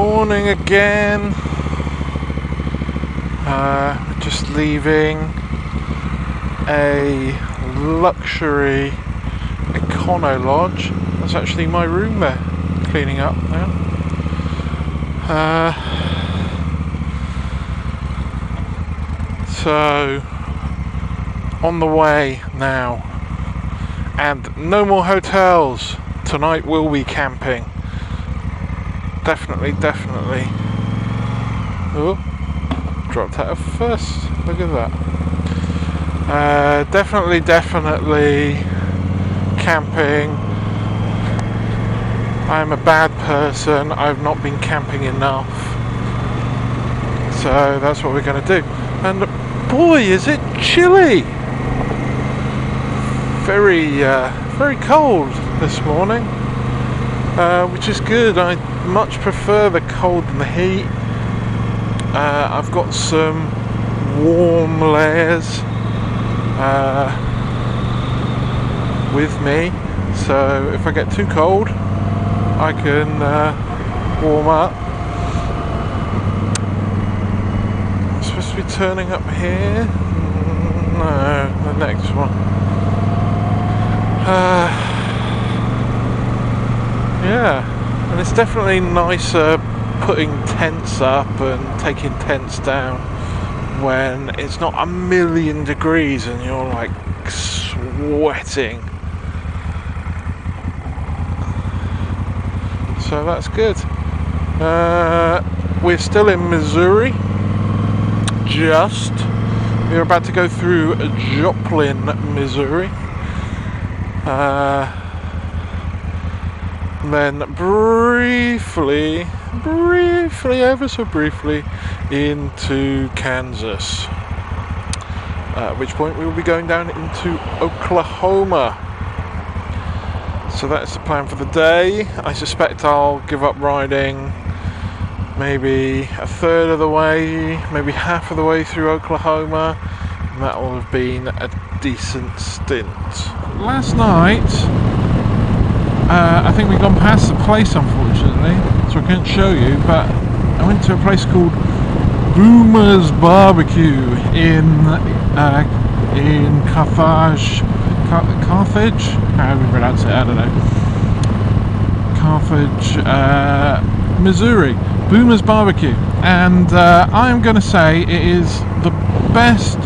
morning again. Just leaving a luxury econo lodge. That's actually my room there, cleaning up now. So on the way now, and no more hotels. Tonight we'll be camping. Definitely. Oh, dropped out of first. Look at that. Definitely camping. I'm a bad person. I've not been camping enough. So that's what we're going to do. And boy, is it chilly. Very cold this morning. Which is good. I much prefer the cold than the heat. I've got some warm layers with me, so if I get too cold I can warm up. I'm supposed to be turning up here. No, the next one. Yeah, and it's definitely nicer putting tents up and taking tents down when it's not a million degrees and you're like sweating. So that's good. We're still in Missouri. We're about to go through Joplin, Missouri. Then briefly, ever so briefly, into Kansas. At which point we will be going down into Oklahoma. So that's the plan for the day. I suspect I'll give up riding maybe a third of the way, maybe half of the way through Oklahoma, and that will have been a decent stint. Last night, I think we've gone past the place, unfortunately, so I can't show you, but I went to a place called Boomer's Barbecue in Carthage, how do we pronounce it, I don't know, Carthage, Missouri, Boomer's Barbecue, and I'm going to say it is the best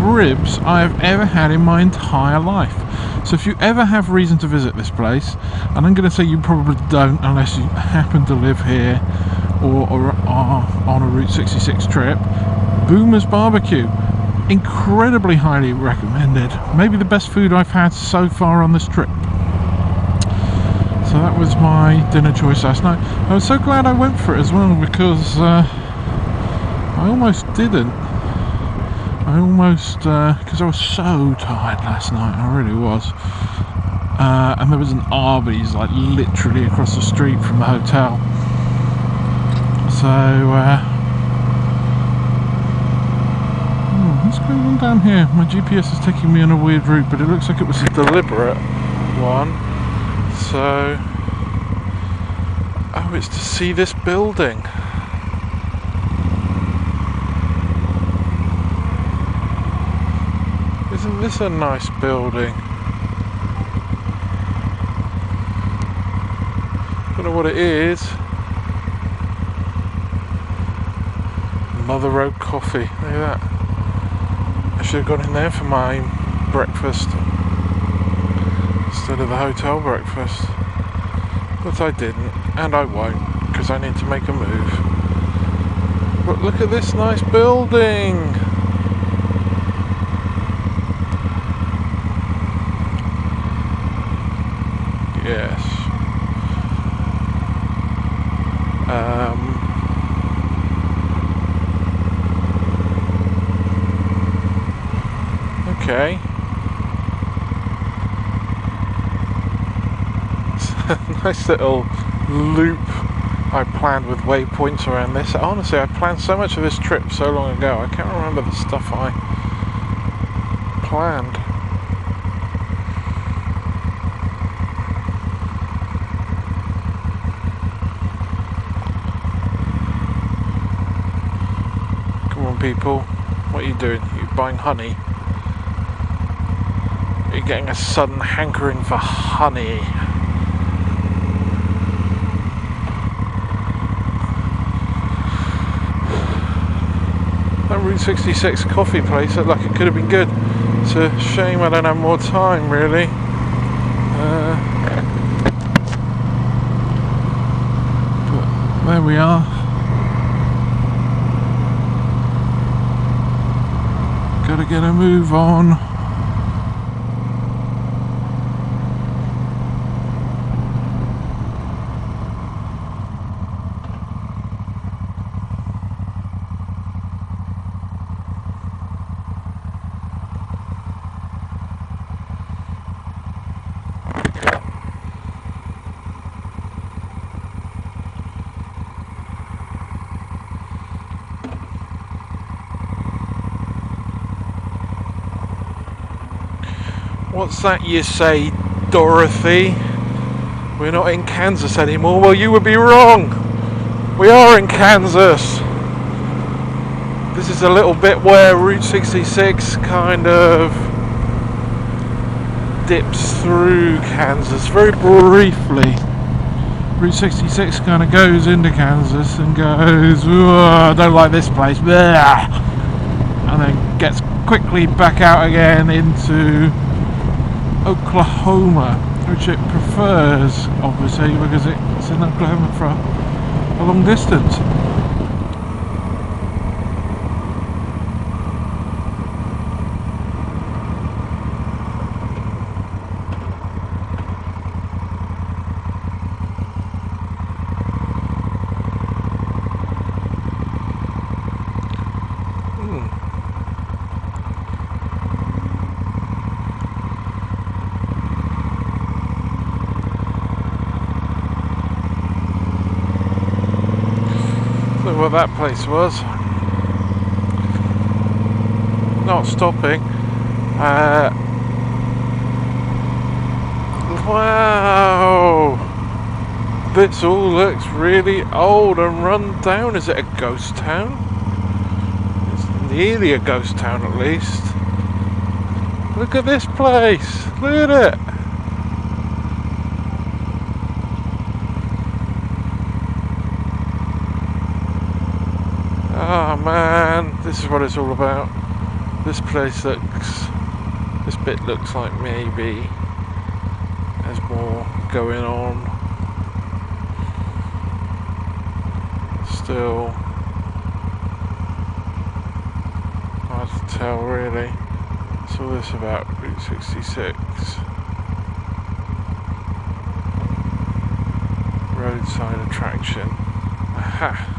ribs I've ever had in my entire life. So if you ever have reason to visit this place, and I'm going to say you probably don't unless you happen to live here or are on a Route 66 trip, Boomer's Barbecue, incredibly highly recommended. Maybe the best food I've had so far on this trip. So that was my dinner choice last night. I was so glad I went for it as well, because I almost didn't. Because I was so tired last night, I really was. And there was an Arby's like literally across the street from the hotel. So, what's going on down here? My GPS is taking me on a weird route, but it looks like it was a deliberate one. So, oh, it's to see this building. Isn't this a nice building? Don't know what it is. Mother Road Coffee. Look at that. I should have gone in there for my breakfast instead of the hotel breakfast. But I didn't, and I won't, because I need to make a move. But look at this nice building! Yes. Okay. Nice little loop I planned with waypoints around this. Honestly, I planned so much of this trip so long ago, I can't remember the stuff I planned. people. What are you doing? You're buying honey. You're getting a sudden hankering for honey. That Route 66 coffee place looked like it could have been good. It's a shame I don't have more time, really. But there we are. Gotta get a move on. What's that you say, Dorothy? We're not in Kansas anymore. Well, you would be wrong. We are in Kansas. This is a little bit where Route 66 kind of dips through Kansas very briefly. Route 66 kind of goes into Kansas and goes, I don't like this place, and then gets quickly back out again into Oklahoma, which it prefers, obviously, because it's in Oklahoma for a long distance. Look what that place was. Not stopping. Wow! This all looks really old and run down. Is it a ghost town? It's nearly a ghost town at least. Look at this place. Look at it. Oh man, this is what it's all about. This bit looks like maybe there's more going on. Still hard to tell really. What's all this about Route 66? Roadside attraction. Aha!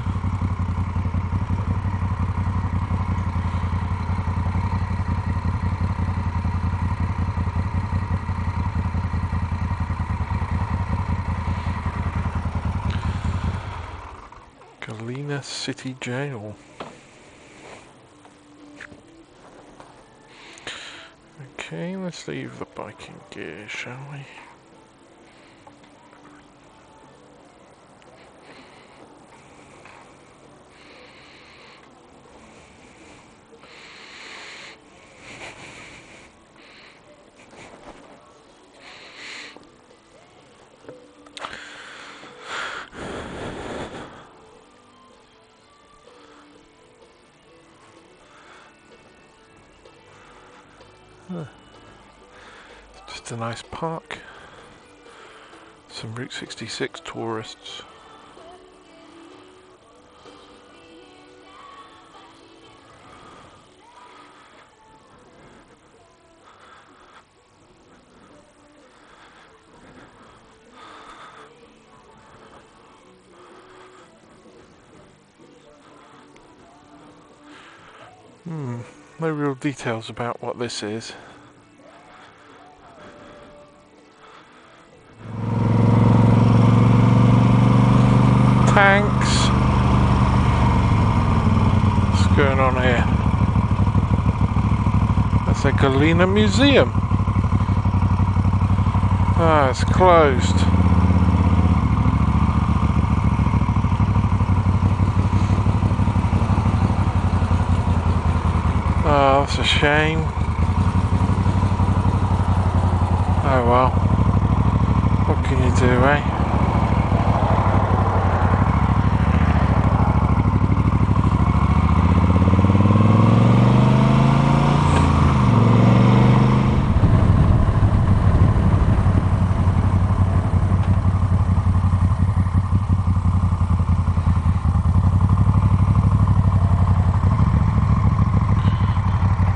Galena City Jail. Okay, let's leave the biking gear, shall we? Just a nice park. Some Route 66 tourists. No real details about what this is. Tanks. What's going on here? That's a Galena Museum. Ah, it's closed. Oh, that's a shame. Oh well. What can you do, eh?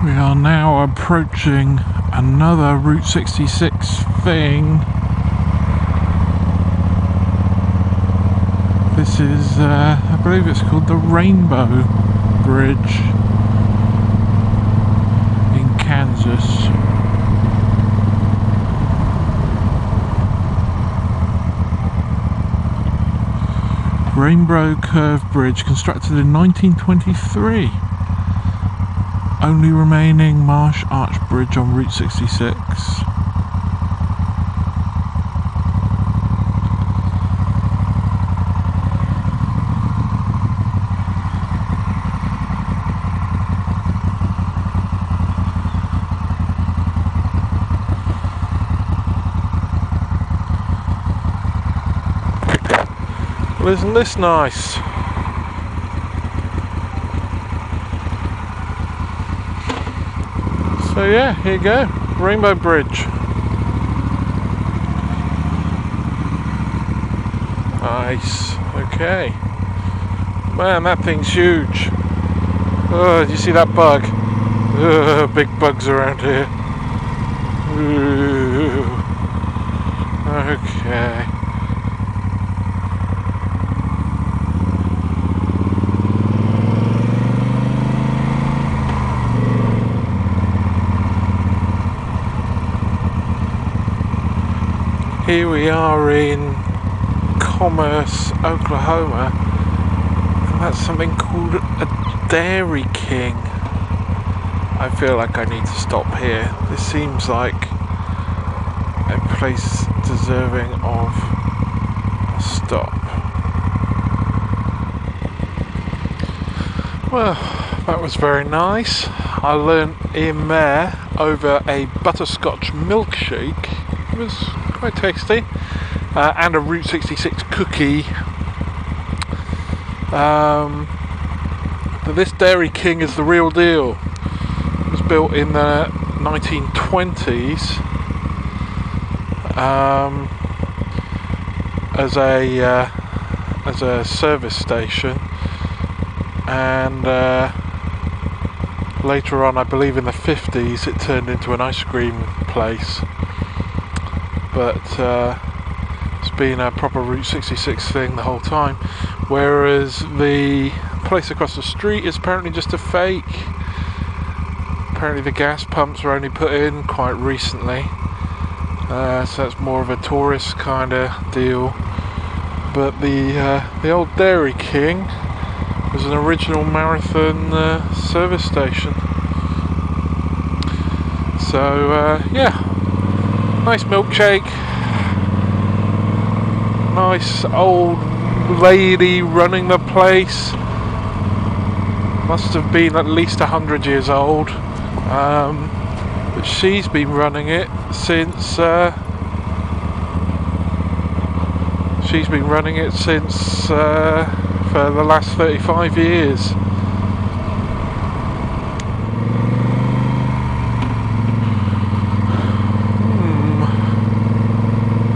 We are now approaching another Route 66 thing. This is, I believe it's called the Rainbow Bridge in Kansas. Rainbow Curve Bridge, constructed in 1923. Only remaining marsh arch bridge on Route 66. Well, isn't this nice? So yeah, here you go, Rainbow Bridge. Nice, okay. Man, that thing's huge. Oh, do you see that bug? Big bugs around here. Ooh. Okay. Here we are in Commerce, Oklahoma, and that's something called a Dairy King. I feel like I need to stop here. This seems like a place deserving of a stop. Well, that was very nice. I learnt in there over a butterscotch milkshake. It was quite tasty, and a Route 66 cookie. But this Dairy King is the real deal. It was built in the 1920s as a service station, and later on, I believe in the 50s, it turned into an ice cream place. But it's been a proper Route 66 thing the whole time, whereas the place across the street is apparently just a fake. Apparently the gas pumps were only put in quite recently, so that's more of a tourist kind of deal. But the old Dairy King was an original marathon service station. So yeah. Nice milkshake, nice old lady running the place, must have been at least 100 years old, but she's been running it since for the last 35 years.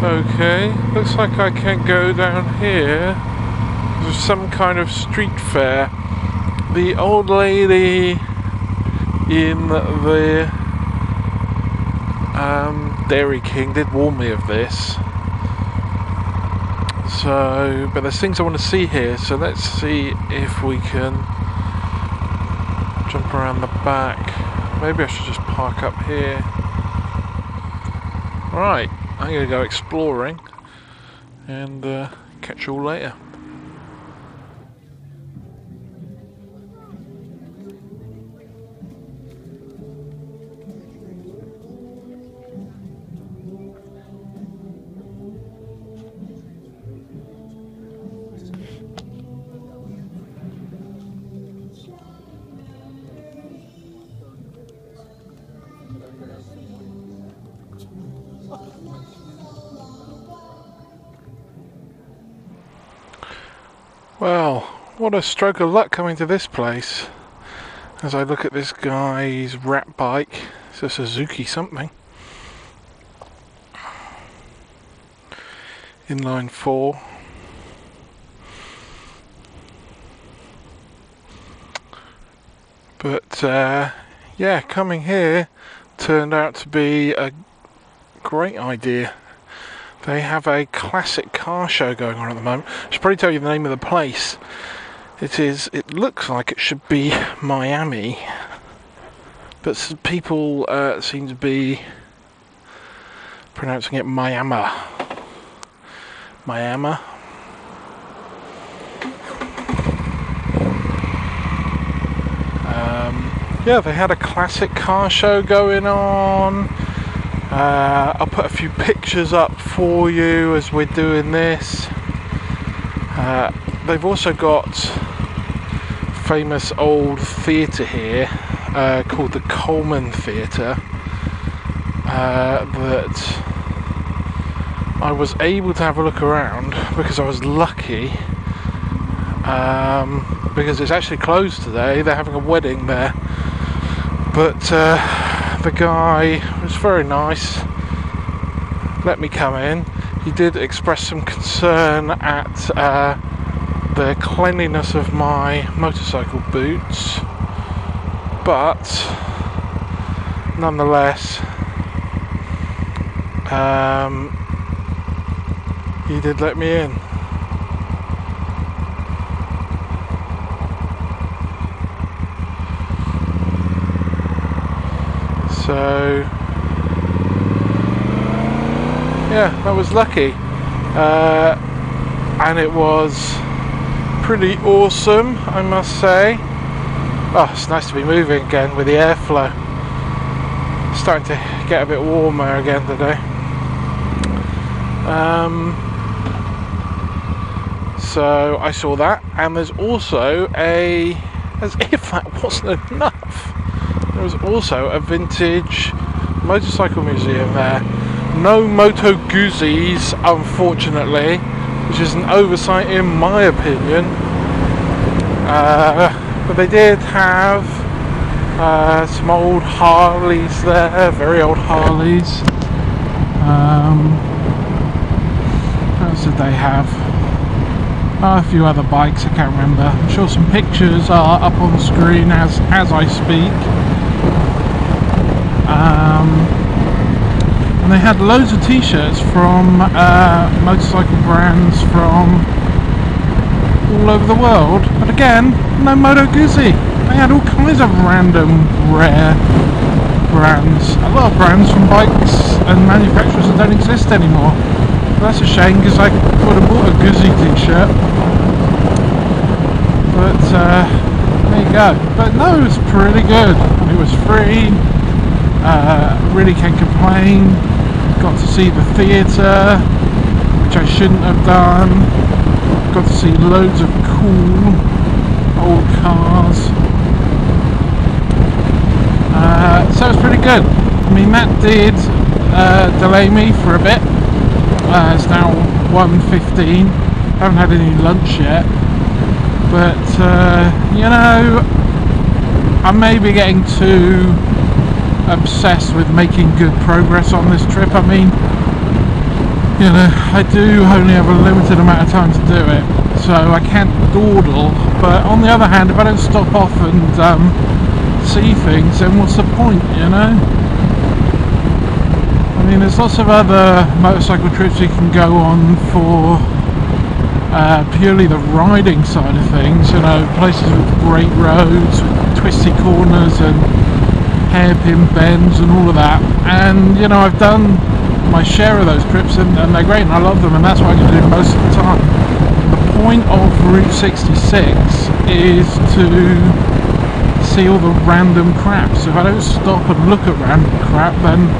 Okay, looks like I can go down here. There's some kind of street fair. The old lady in the Dairy King did warn me of this. So, but there's things I want to see here, so let's see if we can jump around the back. Maybe I should just park up here. Right. I'm going to go exploring and catch you all later. Well, what a stroke of luck coming to this place. As I look at this guy's rat bike, it's a Suzuki something. Inline 4. But yeah, coming here turned out to be a great idea. They have a classic car show going on at the moment. I should probably tell you the name of the place. It looks like it should be Miami, but people seem to be pronouncing it Miami. Miami. Yeah, they had a classic car show going on. I'll put a few pictures up for you as we're doing this. They've also got famous old theatre here called the Coleman Theatre that I was able to have a look around because I was lucky, because it's actually closed today. They're having a wedding there, but the guy was very nice, let me come in. He did express some concern at the cleanliness of my motorcycle boots, but nonetheless he did let me in. So yeah, that was lucky, and it was pretty awesome, I must say. Oh, it's nice to be moving again with the airflow. It's starting to get a bit warmer again today. So I saw that, and there's also as if that wasn't enough, there was also a vintage motorcycle museum there. No Moto Guzzi's, unfortunately, which is an oversight in my opinion. But they did have some old Harleys there, very old Harleys. What else did they have? A few other bikes, I can't remember. I'm sure some pictures are up on the screen as I speak. And they had loads of t-shirts from motorcycle brands from all over the world, but again, no Moto Guzzi. They had all kinds of random rare brands, a lot of brands from bikes and manufacturers that don't exist anymore. But that's a shame, because I would have bought a Guzzi t-shirt, but there you go. But no, it was pretty good. It was free. Really can't complain. Got to see the theatre, which I shouldn't have done. Got to see loads of cool old cars. So it's pretty good. I mean, Matt did delay me for a bit. It's now 1:15. Haven't had any lunch yet, but you know, I may be getting too obsessed with making good progress on this trip. I mean, you know, I do only have a limited amount of time to do it, so I can't dawdle. But on the other hand, if I don't stop off and see things, then what's the point, you know? I mean, there's lots of other motorcycle trips you can go on for purely the riding side of things, you know, places with great roads, with twisty corners and hairpin bends and all of that. And you know, I've done my share of those trips, and they're great, and I love them, and that's what I can do most of the time. The point of Route 66 is to see all the random crap. So if I don't stop and look at random crap, then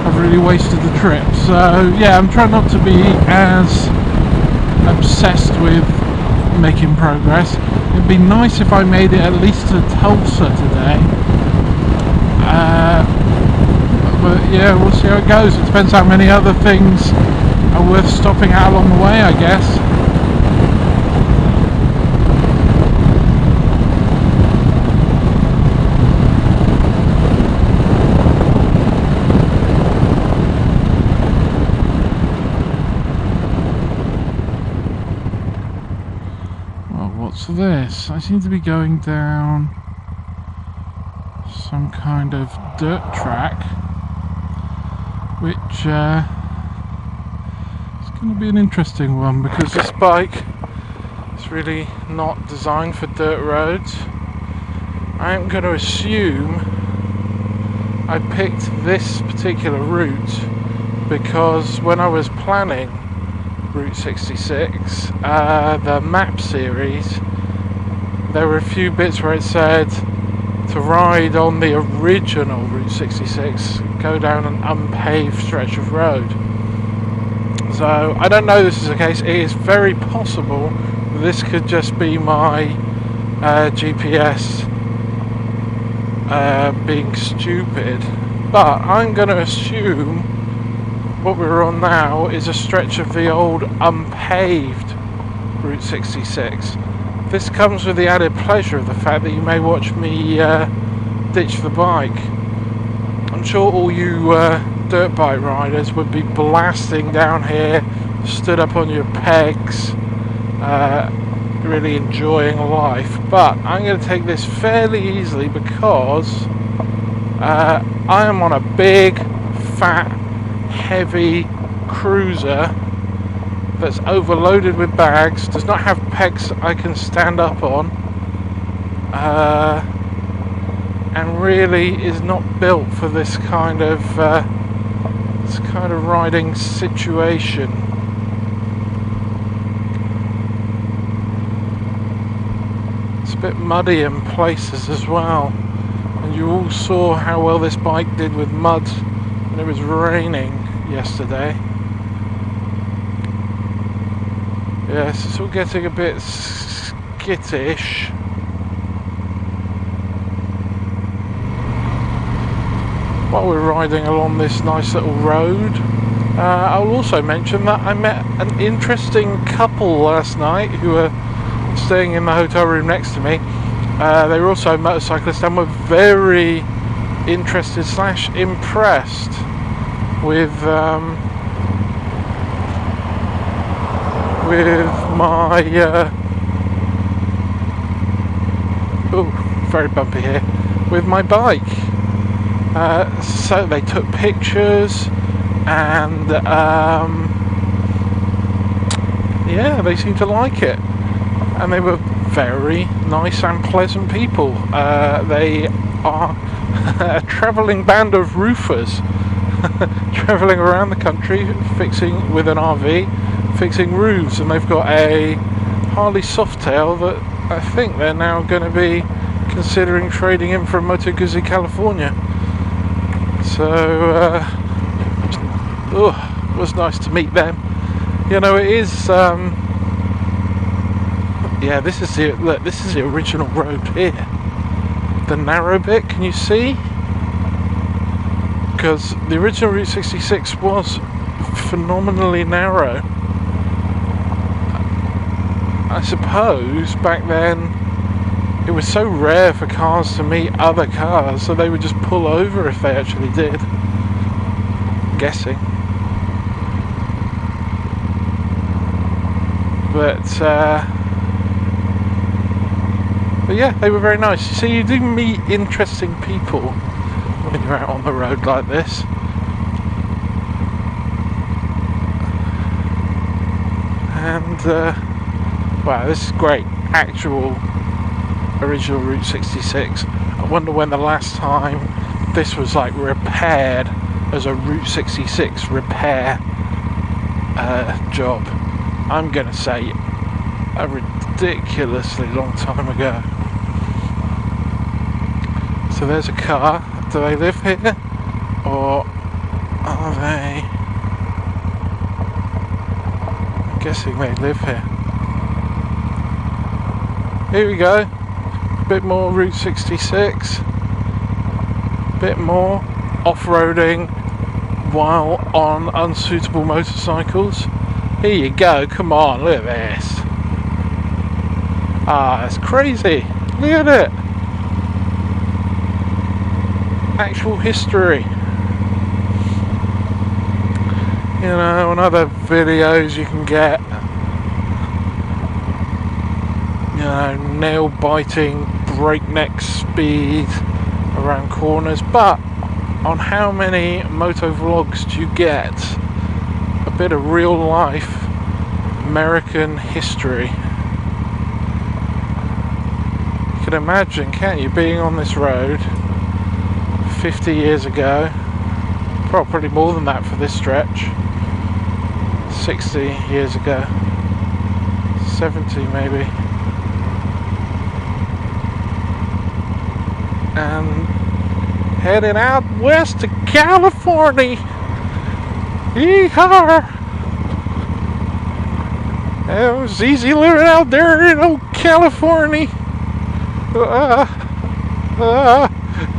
I've really wasted the trip. So yeah, I'm trying not to be as obsessed with making progress. It'd be nice if I made it at least to Tulsa today. But yeah, we'll see how it goes. It depends how many other things are worth stopping at along the way, I guess. this? I seem to be going down some kind of dirt track, which is going to be an interesting one, because this bike is really not designed for dirt roads. I am going to assume I picked this particular route because when I was planning Route 66, the map series, there were a few bits where it said to ride on the original Route 66, go down an unpaved stretch of road. So I don't know this is the case. It is very possible this could just be my GPS being stupid, but I'm going to assume what we're on now is a stretch of the old unpaved Route 66. This comes with the added pleasure of the fact that you may watch me ditch the bike. I'm sure all you dirt bike riders would be blasting down here, stood up on your pegs, really enjoying life, but I'm going to take this fairly easily because I am on a big, fat, heavy cruiser that's overloaded with bags, does not have pegs I can stand up on, and really is not built for this kind of riding situation. It's a bit muddy in places as well, and you all saw how well this bike did with mud when it was raining yesterday. Yes, it's all getting a bit skittish. While we're riding along this nice little road, I'll also mention that I met an interesting couple last night who were staying in the hotel room next to me. They were also motorcyclists and were very interested / impressed with my oh, very bumpy here, with my bike. So they took pictures and yeah, they seemed to like it, and they were very nice and pleasant people. They are a travelling band of roofers travelling around the country fixing with an RV, fixing roofs, and they've got a Harley Softail that I think they're now going to be considering trading in from Moto Guzzi, California. So it was nice to meet them. You know, it is yeah, this is the original road here. The narrow bit, can you see? Because the original Route 66 was phenomenally narrow. I suppose back then it was so rare for cars to meet other cars, so they would just pull over if they actually did. I'm guessing. But yeah, they were very nice. So you do meet interesting people when you're out on the road like this. And wow, this is great. Actual original Route 66. I wonder when the last time this was like repaired as a Route 66 repair job. I'm gonna say a ridiculously long time ago. So there's a car. Do they live here, or are they? I'm guessing they live here. Here we go. Bit more Route 66. Bit more off-roading while on unsuitable motorcycles. Here you go. Come on, look at this. Ah, it's crazy. Look at it. Actual history. You know, on other videos you can get, nail-biting, breakneck speed around corners, but on how many moto vlogs do you get a bit of real life American history? You can imagine, can't you, being on this road 50 years ago, probably more than that for this stretch, 60 years ago, 70 maybe, and heading out west to California. Yeehaw! It was easy living out there in old California.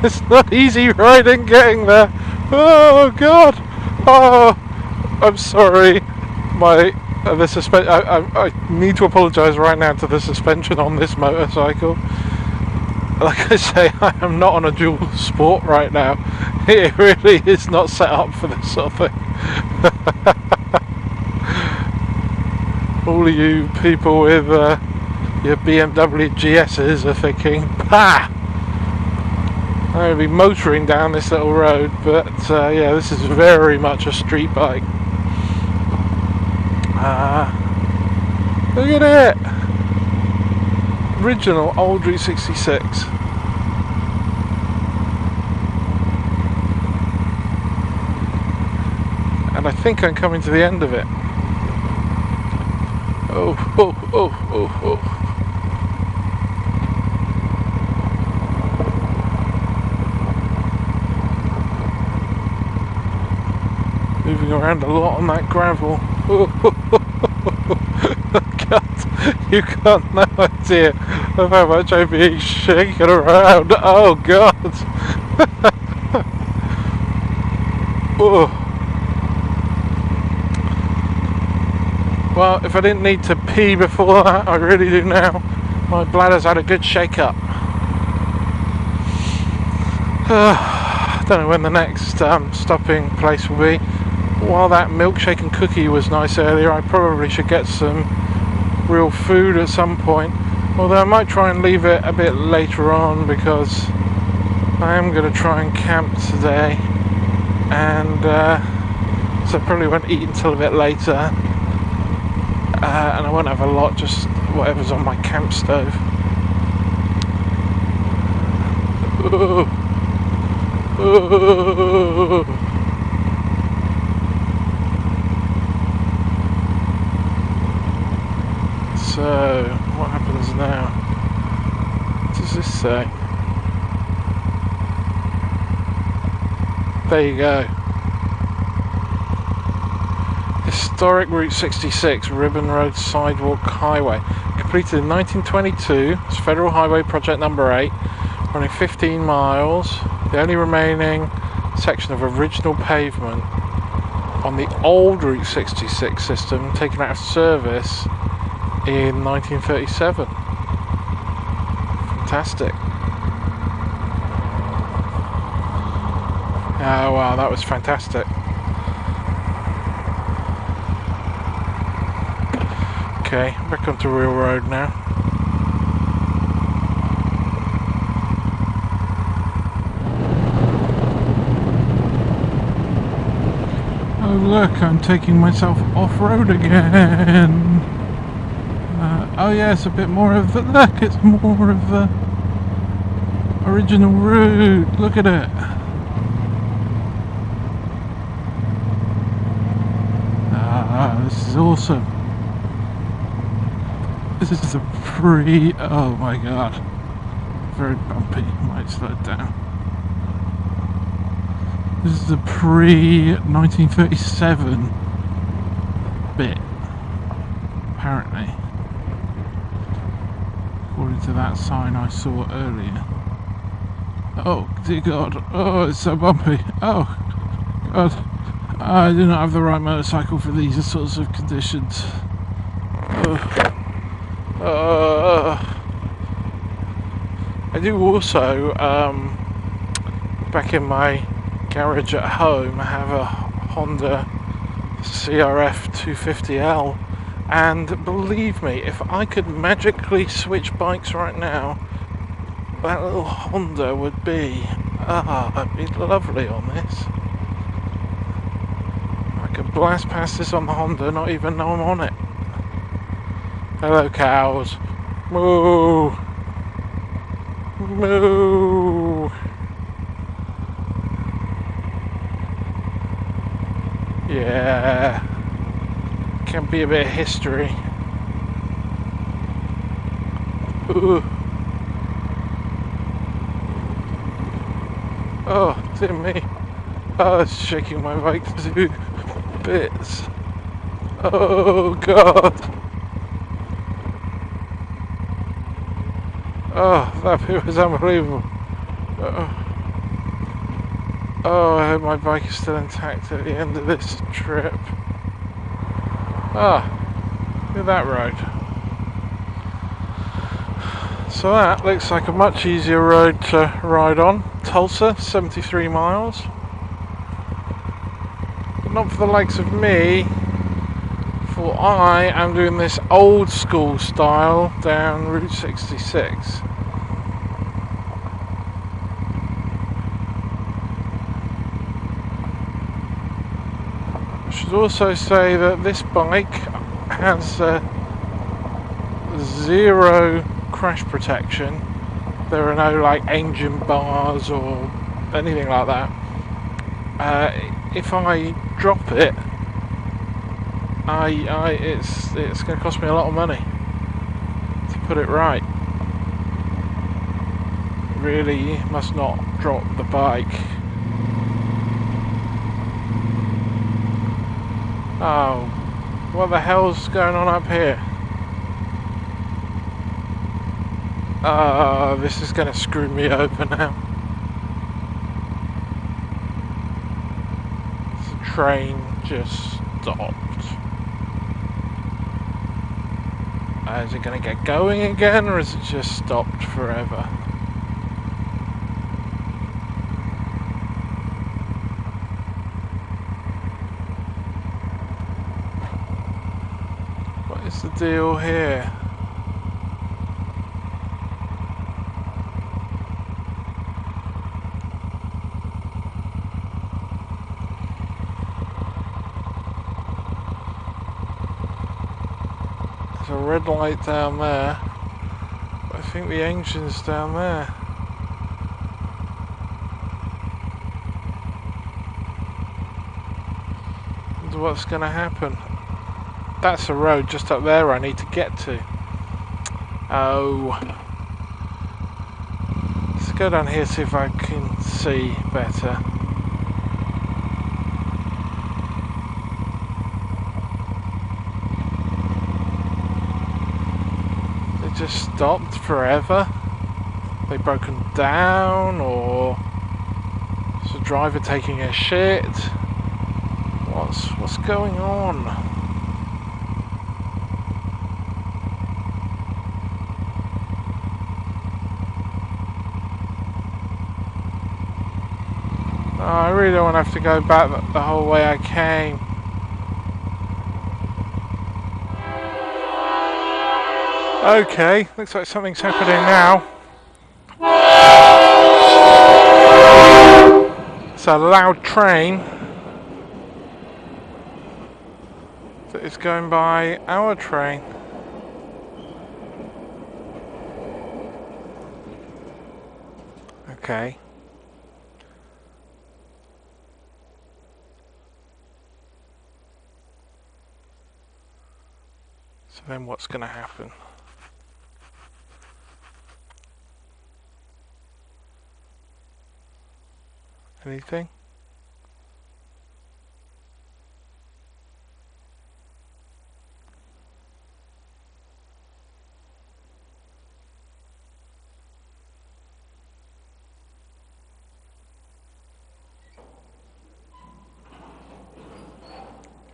It's not easy riding getting there. Oh God! Oh, I'm sorry. I need to apologise right now to the suspension on this motorcycle. Like I say, I am not on a dual sport right now. It really is not set up for this sort of thing. All of you people with your BMW GSs are thinking, "Ha! I'm going to be motoring down this little road," but yeah, this is very much a street bike. Look at it! Original old Route 66. And I think I'm coming to the end of it. Oh, oh, oh, oh, oh. Moving around a lot on that gravel. Oh, God, you got no idea of how much I'm being shaken around. Oh God. Oh. Well, if I didn't need to pee before that, I really do now. My bladder's had a good shake up. I don't know when the next stopping place will be. While that milkshake and cookie was nice earlier, I probably should get some real food at some point. Although I might try and leave it a bit later on, because I am going to try and camp today, and so I probably won't eat until a bit later, and I won't have a lot, just whatever's on my camp stove. Ooh. Ooh. So, what happens now? What does this say? There you go. Historic Route 66, Ribbon Road Sidewalk Highway. Completed in 1922. It's Federal Highway Project number 8. Running 15 miles. The only remaining section of original pavement on the old Route 66 system, taken out of service in 1937. Fantastic. Oh wow, that was fantastic. Okay, back onto real road now. Oh look, I'm taking myself off-road again. Oh yes, a bit more of the, look, it's more of the original route. Look at it. This is awesome. This is the oh my God. Very bumpy, might slow it down. This is the pre-1937 bit, apparently. According to that sign I saw earlier. Oh dear God, oh it's so bumpy, oh God, I do not have the right motorcycle for these sorts of conditions. I do also, back in my garage at home, have a Honda CRF 250L And believe me, if I could magically switch bikes right now, that little Honda would be, it'd be lovely on this. I could blast past this on the Honda, not even know I'm on it. Hello cows. Moo! Moo! Yeah. Can be a bit of history. Ooh. Oh, dear me. Oh, it's shaking my bike to bits. Oh, God. Oh, that bit was unbelievable. Oh, I hope my bike is still intact at the end of this trip. Ah, look at that road. So that looks like a much easier road to ride on. Tulsa, 73 miles. But not for the likes of me, for I am doing this old school style down Route 66. I should also say that this bike has zero crash protection. There are no like engine bars or anything like that. If I drop it, it's going to cost me a lot of money to put it right. Really must not drop the bike. Oh, what the hell's going on up here? Oh, this is going to screw me over now. The train just stopped. Is it going to get going again, or is it just stopped forever? What is the deal here? There's a red light down there, but I think the engine's down there. Wonder what's going to happen. That's a road just up there I need to get to. Oh. Let's go down here, see if I can see better. They just stopped forever? They broken down, or is the driver taking a shit? What's going on? Oh, I really don't want to have to go back the whole way I came. Okay, looks like something's happening now. It's a loud train that is going by our train. Okay. So then what's going to happen? Anything?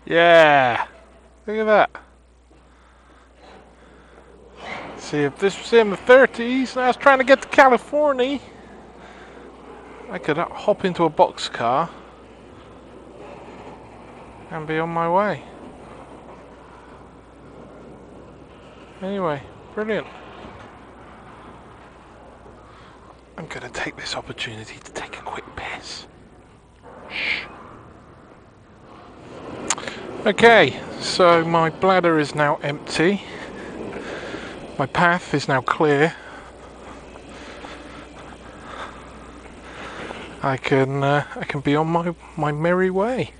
Yeah! Look at that. See, if this was in the 30s and I was trying to get to California, I could hop into a boxcar and be on my way. Anyway, brilliant. I'm going to take this opportunity to take a quick piss. Shh. Okay, so my bladder is now empty. My path is now clear. I can be on my merry way.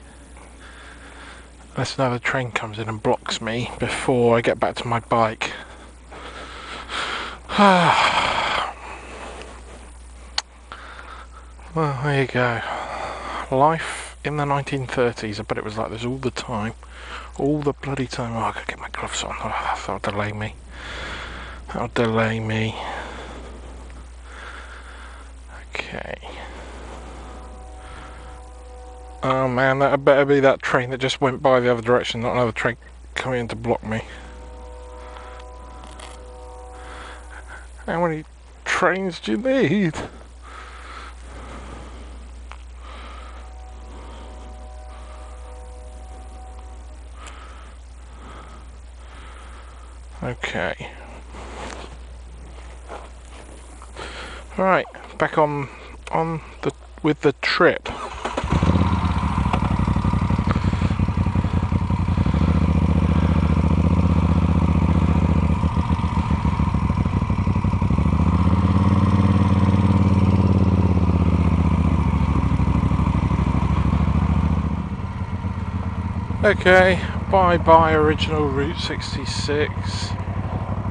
Unless another train comes in and blocks me before I get back to my bike. Well, there you go. Life in the 1930s. I bet it was like this all the time. All the bloody time. Oh, I gotta get my gloves on. Oh, that'll delay me. That'll delay me. Okay. Oh man, that better be that train that just went by the other direction, not another train coming in to block me. How many trains do you need? Okay. Right, back on the with the trip. Okay, bye original Route 66.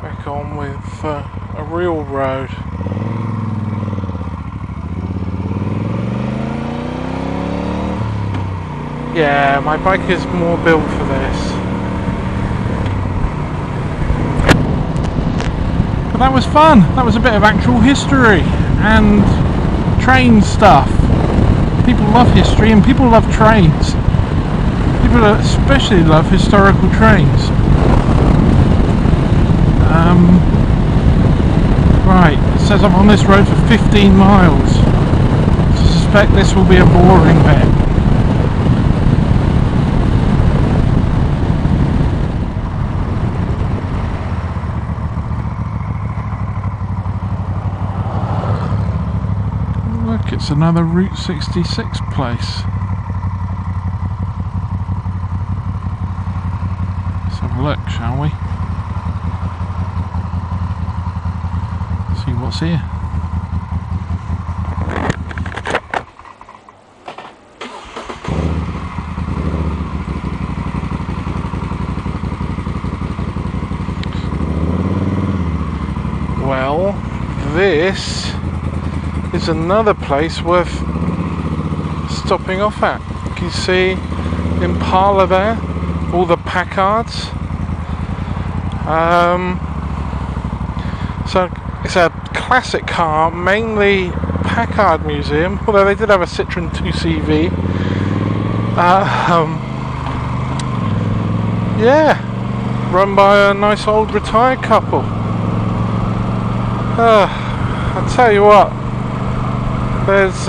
Back on with a real road. Yeah, my bike is more built for this. But that was fun. That was a bit of actual history and train stuff. People love history and people love trains. People especially love historical trains. Right, it says I'm on this road for 15 miles. I suspect this will be a boring bit. Look, it's another Route 66 place. Look, shall we? See what's here. Well, this is another place worth stopping off at. You can see Impala there, all the Packards. So it's a classic car, mainly Packard museum, although they did have a Citroen 2CV. Yeah, run by a nice old retired couple. I'll tell you what, there's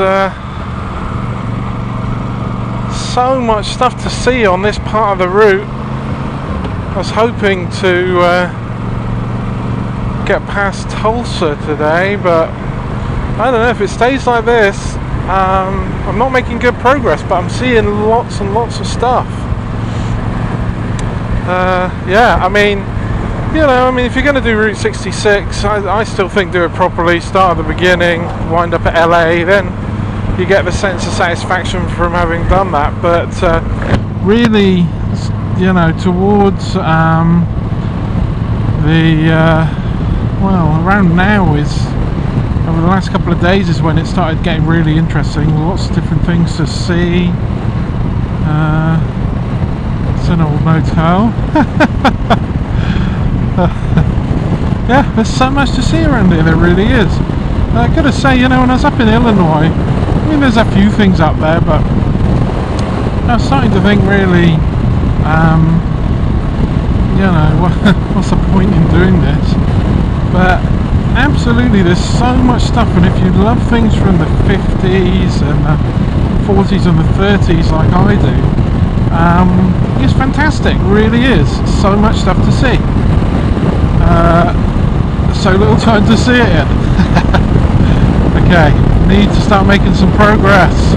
so much stuff to see on this part of the route. I was hoping to get past Tulsa today, but I don't know if it stays like this. I'm not making good progress, but I'm seeing lots and lots of stuff. Yeah, I mean, if you're going to do Route 66, I still think do it properly. Start at the beginning, wind up at LA, then you get the sense of satisfaction from having done that. But really, towards around now is, over the last couple of days is when it started getting really interesting. Lots of different things to see. It's an old motel. Yeah, there's so much to see around here, there really is. I gotta say, when I was up in Illinois, there's a few things up there, but I was starting to think really, what's the point in doing this? But absolutely, there's so much stuff, and if you love things from the 50s and the 40s and the 30s like I do, it's fantastic, really is. So much stuff to see. So little time to see it in. Okay, need to start making some progress.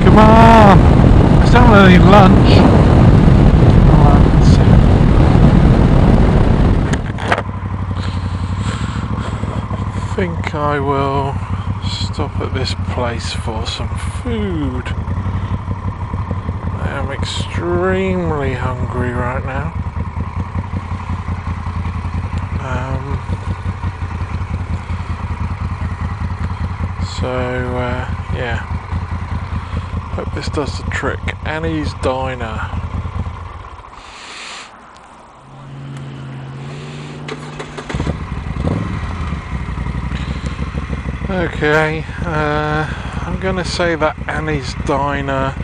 Come on! I still don't need lunch. I think I will stop at this place for some food. I am extremely hungry right now. Yeah, hope this does the trick. Annie's Diner. Okay, I'm gonna say that Annie's Diner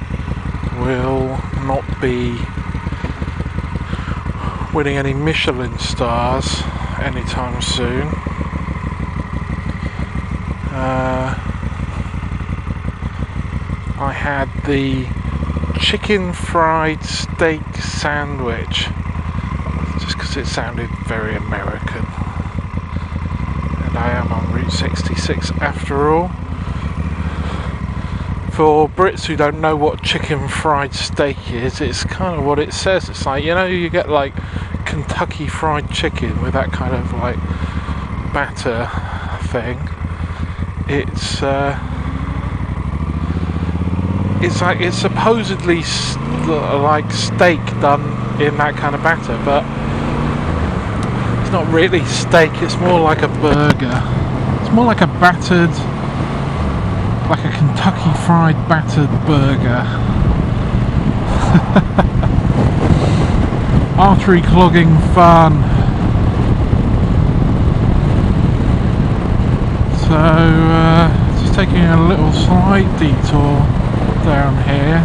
will not be winning any Michelin stars anytime soon. I had the chicken fried steak sandwich just because it sounded very American, and I am on Route 66 after all. For Brits who don't know what chicken fried steak is, it's kind of what it says. It's like, you know, you get like Kentucky fried chicken with that kind of like batter thing. It's like, it's supposedly like steak done in that kind of batter, but it's not really steak, it's more like a burger. It's more like a battered, like a Kentucky fried battered burger. Artery clogging fun. So, just taking a little slight detour down here.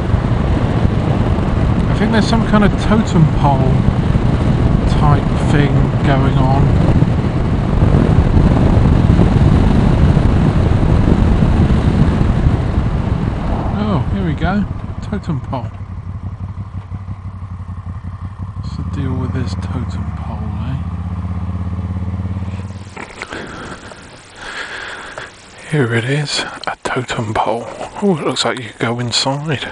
I think there's some kind of totem pole type thing going on. Oh, here we go. Totem pole. What's the deal with this totem pole, eh? Here it is, a totem pole. Oh, it looks like you could go inside.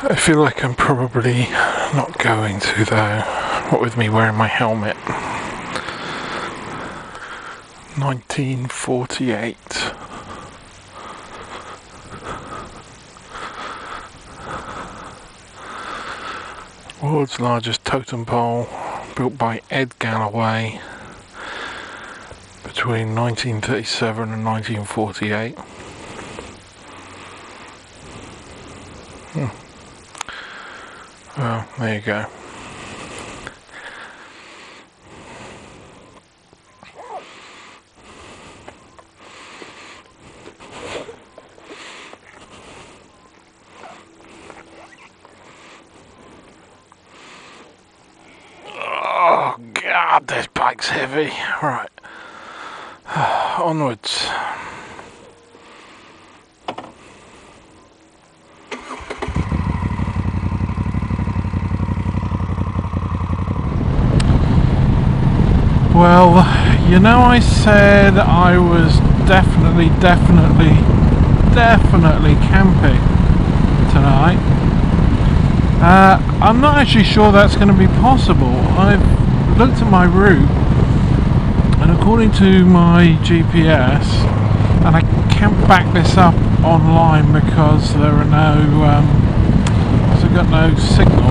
I feel like I'm probably not going to though, what with me wearing my helmet. 1948. World's largest totem pole, built by Ed Galloway between 1937 and 1948. Well, there you go. Oh God, this bike's heavy. Right, onwards. Well, you know, I said I was definitely camping tonight. I'm not actually sure that's going to be possible. I've looked at my route, and according to my GPS, and I can't back this up online because there are because I've got no signal.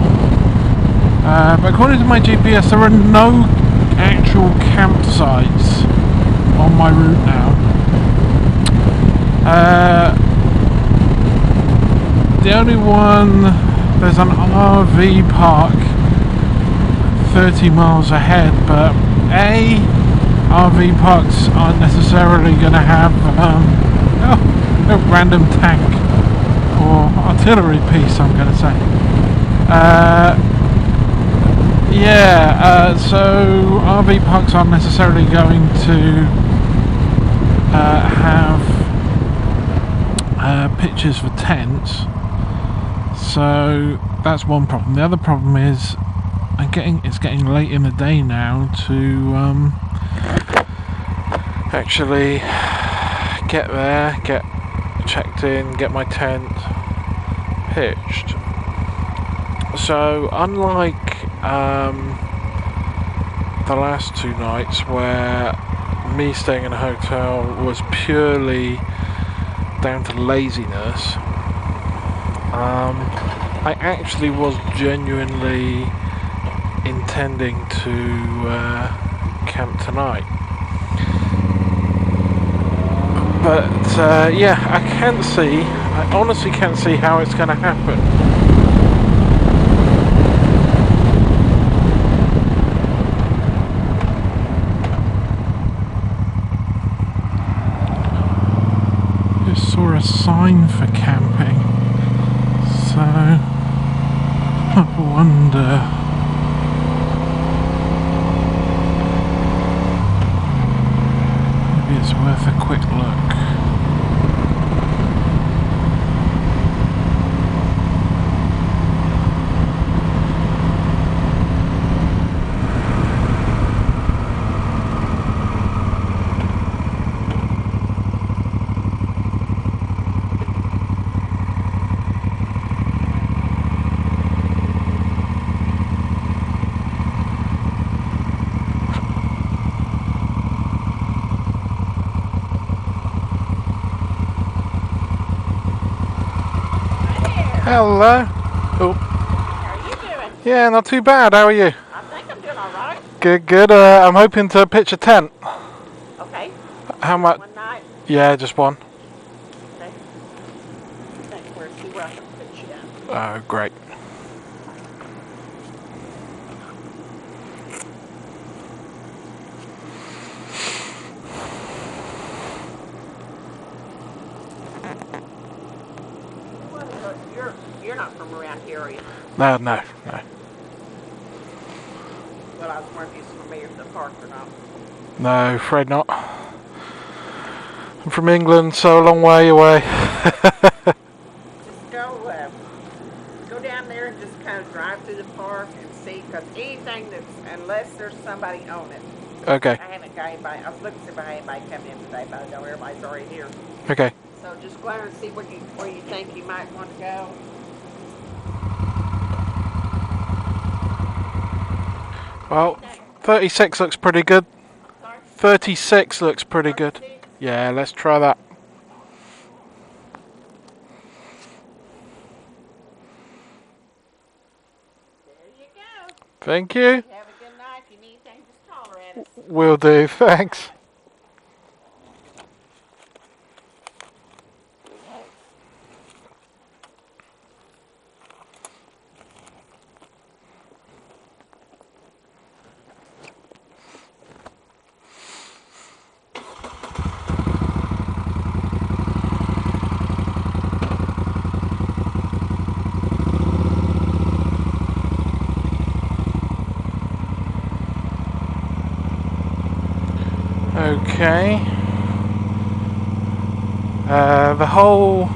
But according to my GPS, there are no actual campsites on my route now. The only one, there's an RV park 30 miles ahead, but RV parks aren't necessarily going to have a random tank or artillery piece, I'm going to say. So RV parks aren't necessarily going to have pitches for tents, so that's one problem. The other problem is it's getting late in the day now to actually get there, get checked in, get my tent pitched. So unlike the last 2 nights where me staying in a hotel was purely down to laziness, I actually was genuinely intending to camp tonight. But yeah, I honestly can't see how it's going to happen. Just saw a sign for camping, so I wonder. Maybe it's worth a quick look. Hello. Oh. How are you doing? Yeah, not too bad. How are you? I think I'm doing all right. Good, good. I'm hoping to pitch a tent. Okay. How much? One night. Yeah, just one. Okay. I think we're see where I can fit you down. Oh, great. You're not from around here, are you? No. Well, I was wondering if you was familiar with the park or not. No, afraid not. I'm from England, so a long way away. Just go down there and just kind of drive through the park and see, because anything unless there's somebody on it. Okay. I haven't got anybody. I was looking to see if I had anybody coming in today, but I know everybody's already here. Okay. So just go out and see where you think you might want to go. Well, 36 looks pretty good. Sorry? 36 looks pretty good. 36? Yeah, let's try that. There you go. Thank you. Have a good night. If you need anything, just holler at us. Will do. Thanks. Okay. The whole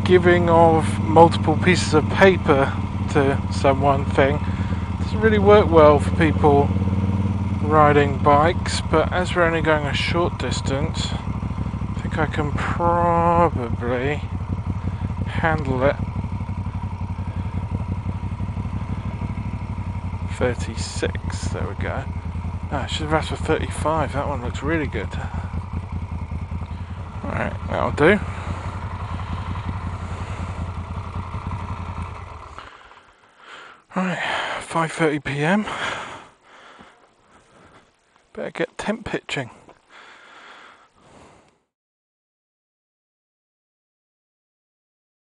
giving of multiple pieces of paper to someone thing doesn't really work well for people riding bikes, but as we're only going a short distance, I think I can probably handle it. 36, there we go. I should have asked for 35, that one looks really good. Alright, that'll do. Right, 5:30 PM. Better get tent pitching.